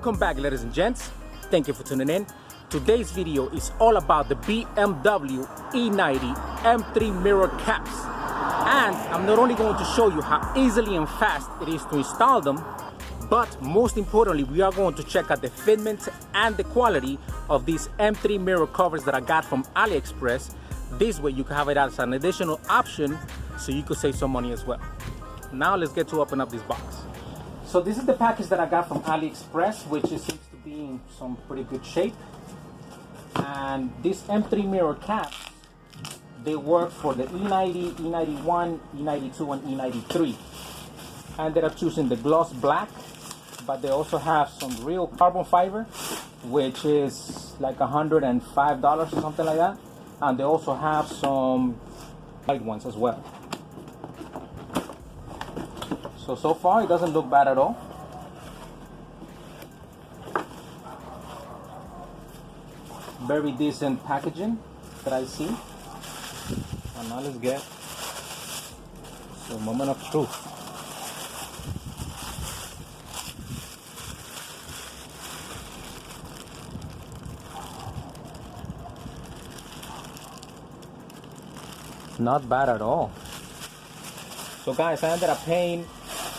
Welcome back, ladies and gents. Thank you for tuning in. Today's video is all about the BMW E90 M3 mirror caps. And I'm not only going to show you how easily and fast it is to install them, but most importantly, we are going to check out the fitment and the quality of these M3 mirror covers that I got from Aliexpress. This way you can have it as an additional option so you could save some money as well. Now let's get to open up this box. So this is the package that I got from Aliexpress, which seems to be in some pretty good shape. And these M3 mirror caps, they work for the E90, E91, E92, and E93. I ended up choosing the gloss black, but they also have some real carbon fiber, which is like $105 or something like that. And they also have some white ones as well. So far it doesn't look bad at all. Very decent packaging that I see. And now let's get to a moment of truth. Not bad at all. So guys, I ended up paying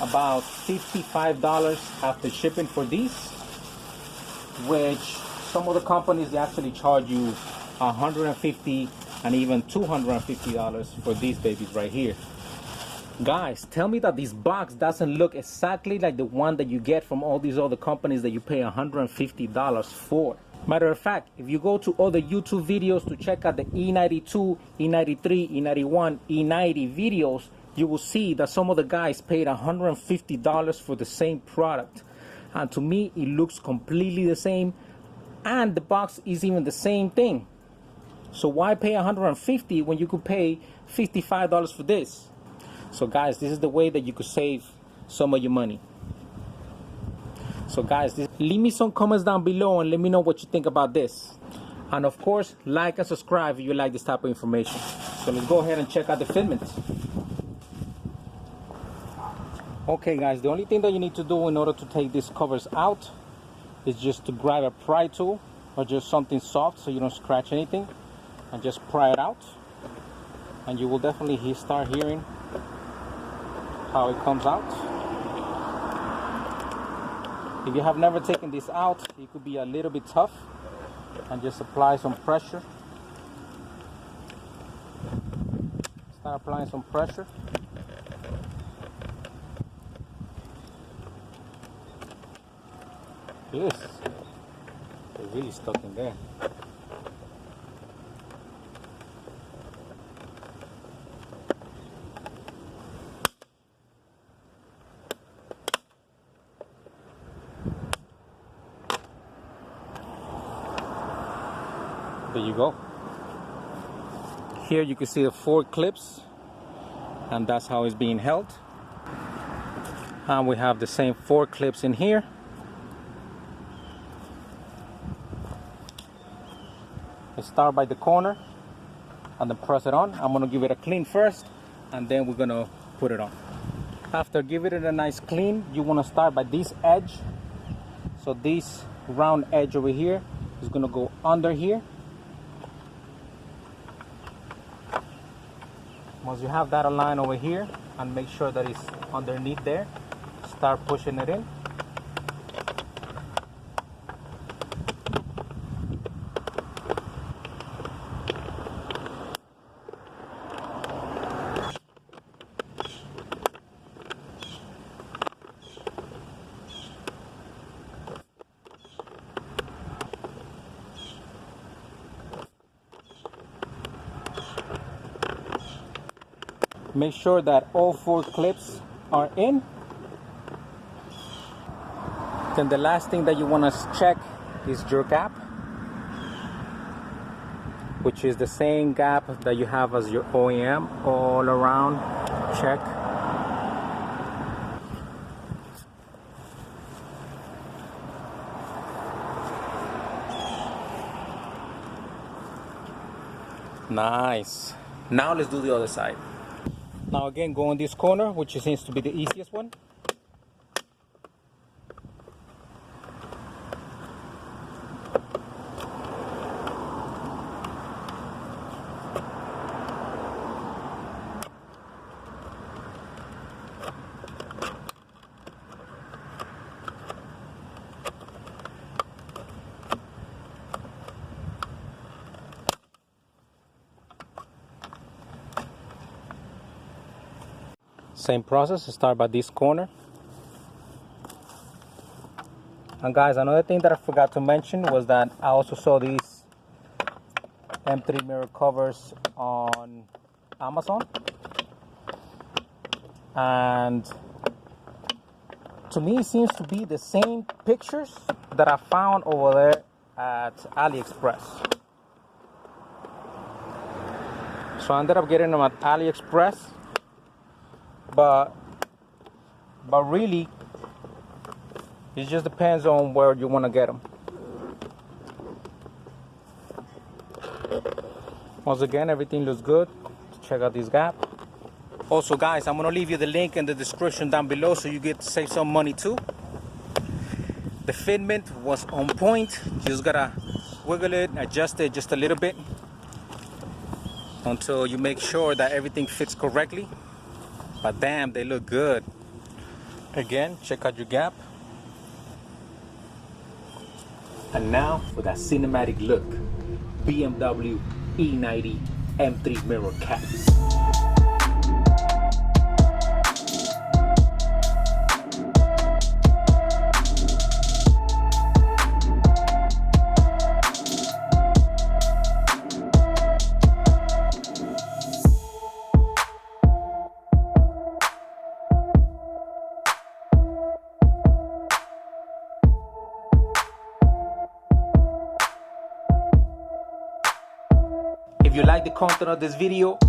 about $55 after shipping for these, which some of the companies, they actually charge you $150 and even $250 for these babies right here. Guys, tell me that this box doesn't look exactly like the one that you get from all these other companies that you pay $150 for. Matter of fact, if you go to other YouTube videos to check out the E92, E93, E91, E90 videos, you will see that some of the guys paid $150 for the same product. And to me, it looks completely the same. And the box is even the same thing. So why pay $150 when you could pay $55 for this? So guys, this is the way that you could save some of your money. So guys, leave me some comments down below and let me know what you think about this. And of course, like and subscribe if you like this type of information. So let's go ahead and check out the fitment. Okay guys, the only thing that you need to do in order to take these covers out is just to grab a pry tool or just something soft so you don't scratch anything, and just pry it out, and you will definitely start hearing how it comes out. If you have never taken this out, it could be a little bit tough, and just apply some pressure. Start applying some pressure. Yes, they're really stuck in there. There you go. Here you can see the 4 clips, and that's how it's being held. And we have the same 4 clips in here. Start by the corner and then press it on. I'm going to give it a clean first, and then we're going to put it on. After giving it a nice clean, you want to start by this edge. So this round edge over here is going to go under here. Once you have that aligned over here, and make sure that it's underneath there, start pushing it in. Make sure that all 4 clips are in. Then the last thing that you want to check is your gap, which is the same gap that you have as your OEM, all around. Check. Nice. Now let's do the other side. Now again, go in this corner, which seems to be the easiest one. Same process, start by this corner. And guys, another thing that I forgot to mention was that I also saw these M3 mirror covers on Amazon. And to me, it seems to be the same pictures that I found over there at Aliexpress. So I ended up getting them at Aliexpress, but really, it just depends on where you want to get them. Once again, everything looks good. Check out this gap. Also guys, I'm gonna leave you the link in the description down below so you get to save some money too. The fitment was on point. Just gotta wiggle it, adjust it just a little bit until you make sure that everything fits correctly. But damn, they look good. Again, check out your gap. And now for that cinematic look, BMW E90 M3 mirror caps. If you like the content of this video,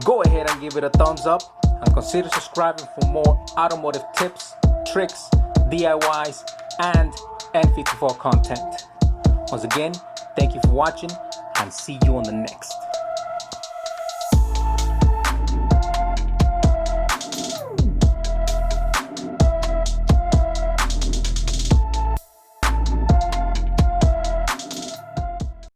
go ahead and give it a thumbs up and consider subscribing for more automotive tips, tricks, DIYs, and N54 content. Once again, thank you for watching and see you on the next.